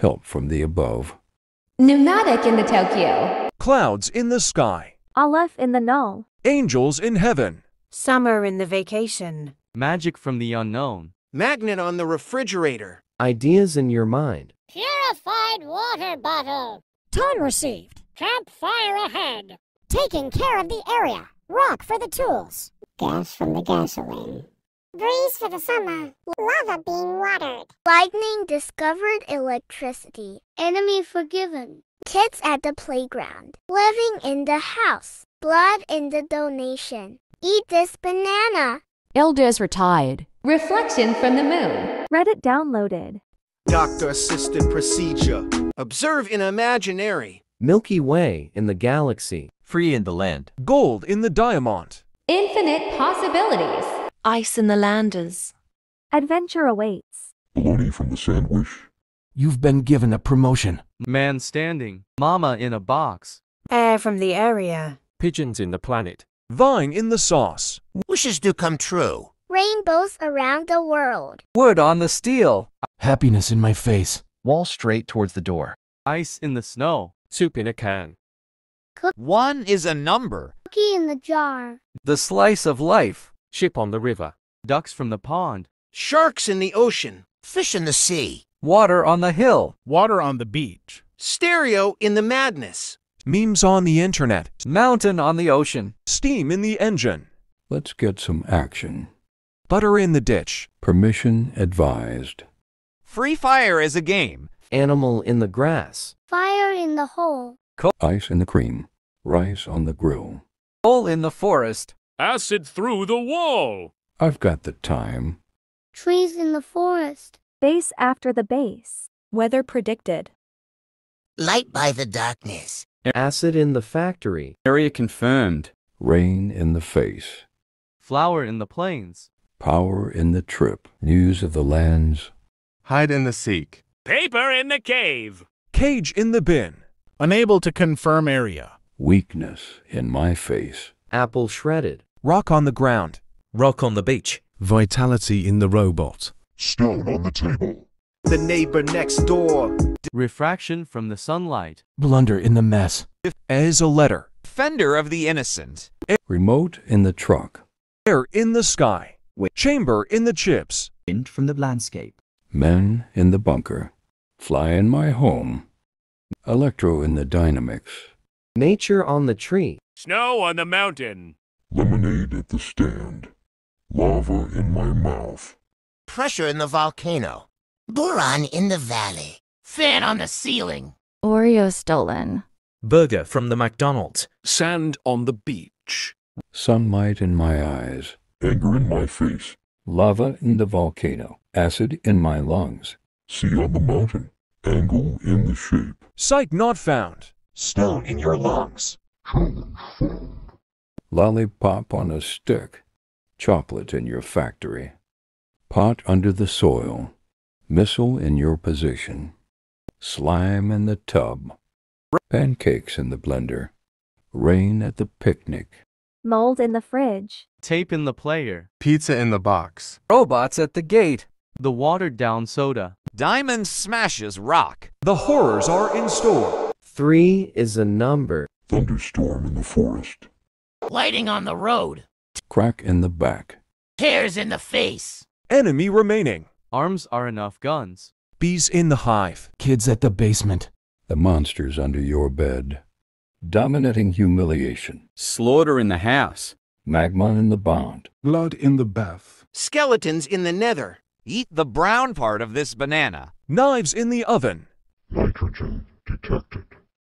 help from the above. Pneumatic in the Tokyo. Clouds in the sky. Aleph in the null. Angels in heaven. Summer in the vacation. Magic from the unknown. Magnet on the refrigerator. Ideas in your mind. Purified water bottle. Tone received. Campfire ahead. Taking care of the area. Rock for the tools. Gas from the gasoline. Breeze for the summer. Lava being watered. Lightning discovered electricity. Enemy forgiven. Kids at the playground. Living in the house. Blood in the donation. Eat this banana. Elders retired. Reflection from the moon. Reddit downloaded. Doctor-assisted procedure. Observe in imaginary. Milky Way in the galaxy. Free in the land. Gold in the diamond. Infinite possibilities. Ice in the landers. Adventure awaits. Bologna from the sandwich. You've been given a promotion. Man standing. Mama in a box. Air from the area. Pigeons in the planet. Vine in the sauce. Wishes do come true. Rainbows around the world. Wood on the steel. Happiness in my face. Wall straight towards the door. Ice in the snow. Soup in a can. One is a number. Cookie in the jar. The slice of life. Ship on the river. Ducks from the pond. Sharks in the ocean. Fish in the sea. Water on the hill. Water on the beach. Stereo in the madness. Memes on the internet. Mountain on the ocean. Steam in the engine. Let's get some action. Butter in the ditch. Permission advised. Free fire is a game. Animal in the grass. Fire in the hole. Ice in the cream. Rice on the grill. Coal in the forest. Acid through the wall. I've got the time. Trees in the forest. Base after the base. Weather predicted. Light by the darkness. Acid in the factory. Area confirmed. Rain in the face. Flower in the plains. Power in the trip. News of the lands. Hide and the seek. Paper in the cave. Cage in the bin. Unable to confirm area. Weakness in my face. Apple shredded. Rock on the ground. Rock on the beach. Vitality in the robot. Stone on the table. The neighbor next door. Refraction from the sunlight. Blunder in the mess. As a letter. Fender of the innocent. Remote in the truck. Air in the sky. Chamber in the chips. Wind from the landscape. Men in the bunker. Fly in my home. Electro in the dynamics. Nature on the tree. Snow on the mountain. Lemonade at the stand. Lava in my mouth. Pressure in the volcano. Boron in the valley. Fan on the ceiling. Oreo stolen. Burger from the McDonald's. Sand on the beach. Sunlight in my eyes. Anger in my face. Lava in the volcano. Acid in my lungs. Sea on the mountain. Angle in the shape. Sight not found. Stone in your lungs. Challenge found. Lollipop on a stick. Chocolate in your factory. Pot under the soil. Missile in your position. Slime in the tub. Pancakes in the blender. Rain at the picnic. Mold in the fridge. Tape in the player. Pizza in the box. Robots at the gate. The watered-down soda. Diamond smashes rock. The horrors are in store. 3 is a number. Thunderstorm in the forest. Lighting on the road. Crack in the back. Tears in the face. Enemy remaining. Arms are enough guns. Bees in the hive. Kids at the basement. The monsters under your bed. Dominating humiliation. Slaughter in the house. Magma in the bond. Blood in the bath. Skeletons in the nether. Eat the brown part of this banana. Knives in the oven. Nitrogen detected.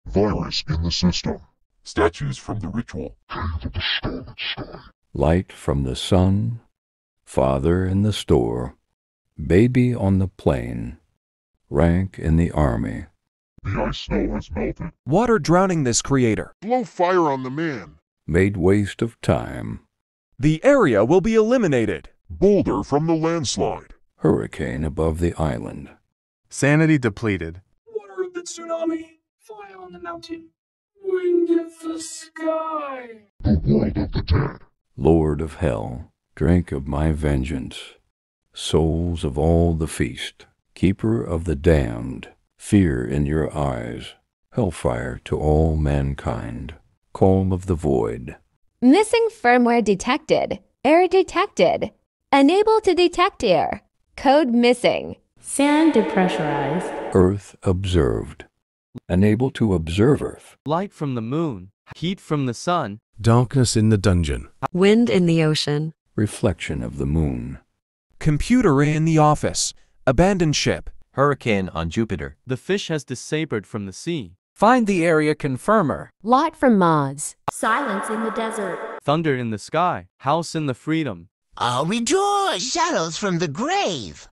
Virus in the system. Statues from the ritual. Cave of the storm sky. Light from the sun. Father in the store. Baby on the plain. Rank in the army. The ice snow has melted. Water drowning this creator. Blow fire on the man. Made waste of time. The area will be eliminated. Boulder from the landslide. Hurricane above the island. Sanity depleted. Water of the tsunami. Fire on the mountain. Wind of the sky. The world of the dead. Lord of hell, drink of my vengeance. Souls of all the feast. Keeper of the damned. Fear in your eyes. Hellfire to all mankind. Call of the void. Missing firmware detected. Error detected. Unable to detect error. Code missing. Sand depressurized. Earth observed. Unable to observe Earth. Light from the moon. Heat from the sun. Darkness in the dungeon. Wind in the ocean. Reflection of the moon. Computer in the office. Abandoned ship. Hurricane on Jupiter. The fish has disappeared from the sea. Find the area confirmer. Lot from Mars. Silence in the desert. Thunder in the sky. House in the freedom. All rejoice! Shadows from the grave.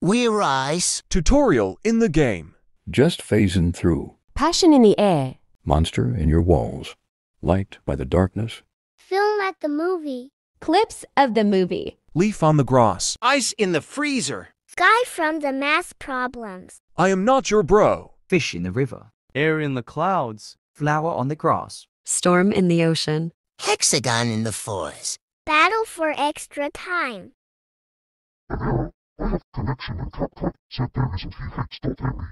We rise. Tutorial in the game. Just phasing through. Passion in the air. Monster in your walls. Light by the darkness. Film at the movie. Clips of the movie. Leaf on the grass. Ice in the freezer. Sky from the math problems. I am not your bro. Fish in the river. Air in the clouds. Flower on the grass. Storm in the ocean. Hexagon in the forest. Battle for extra time. And now, I have a connection with CapCut, so there is a few hits.me.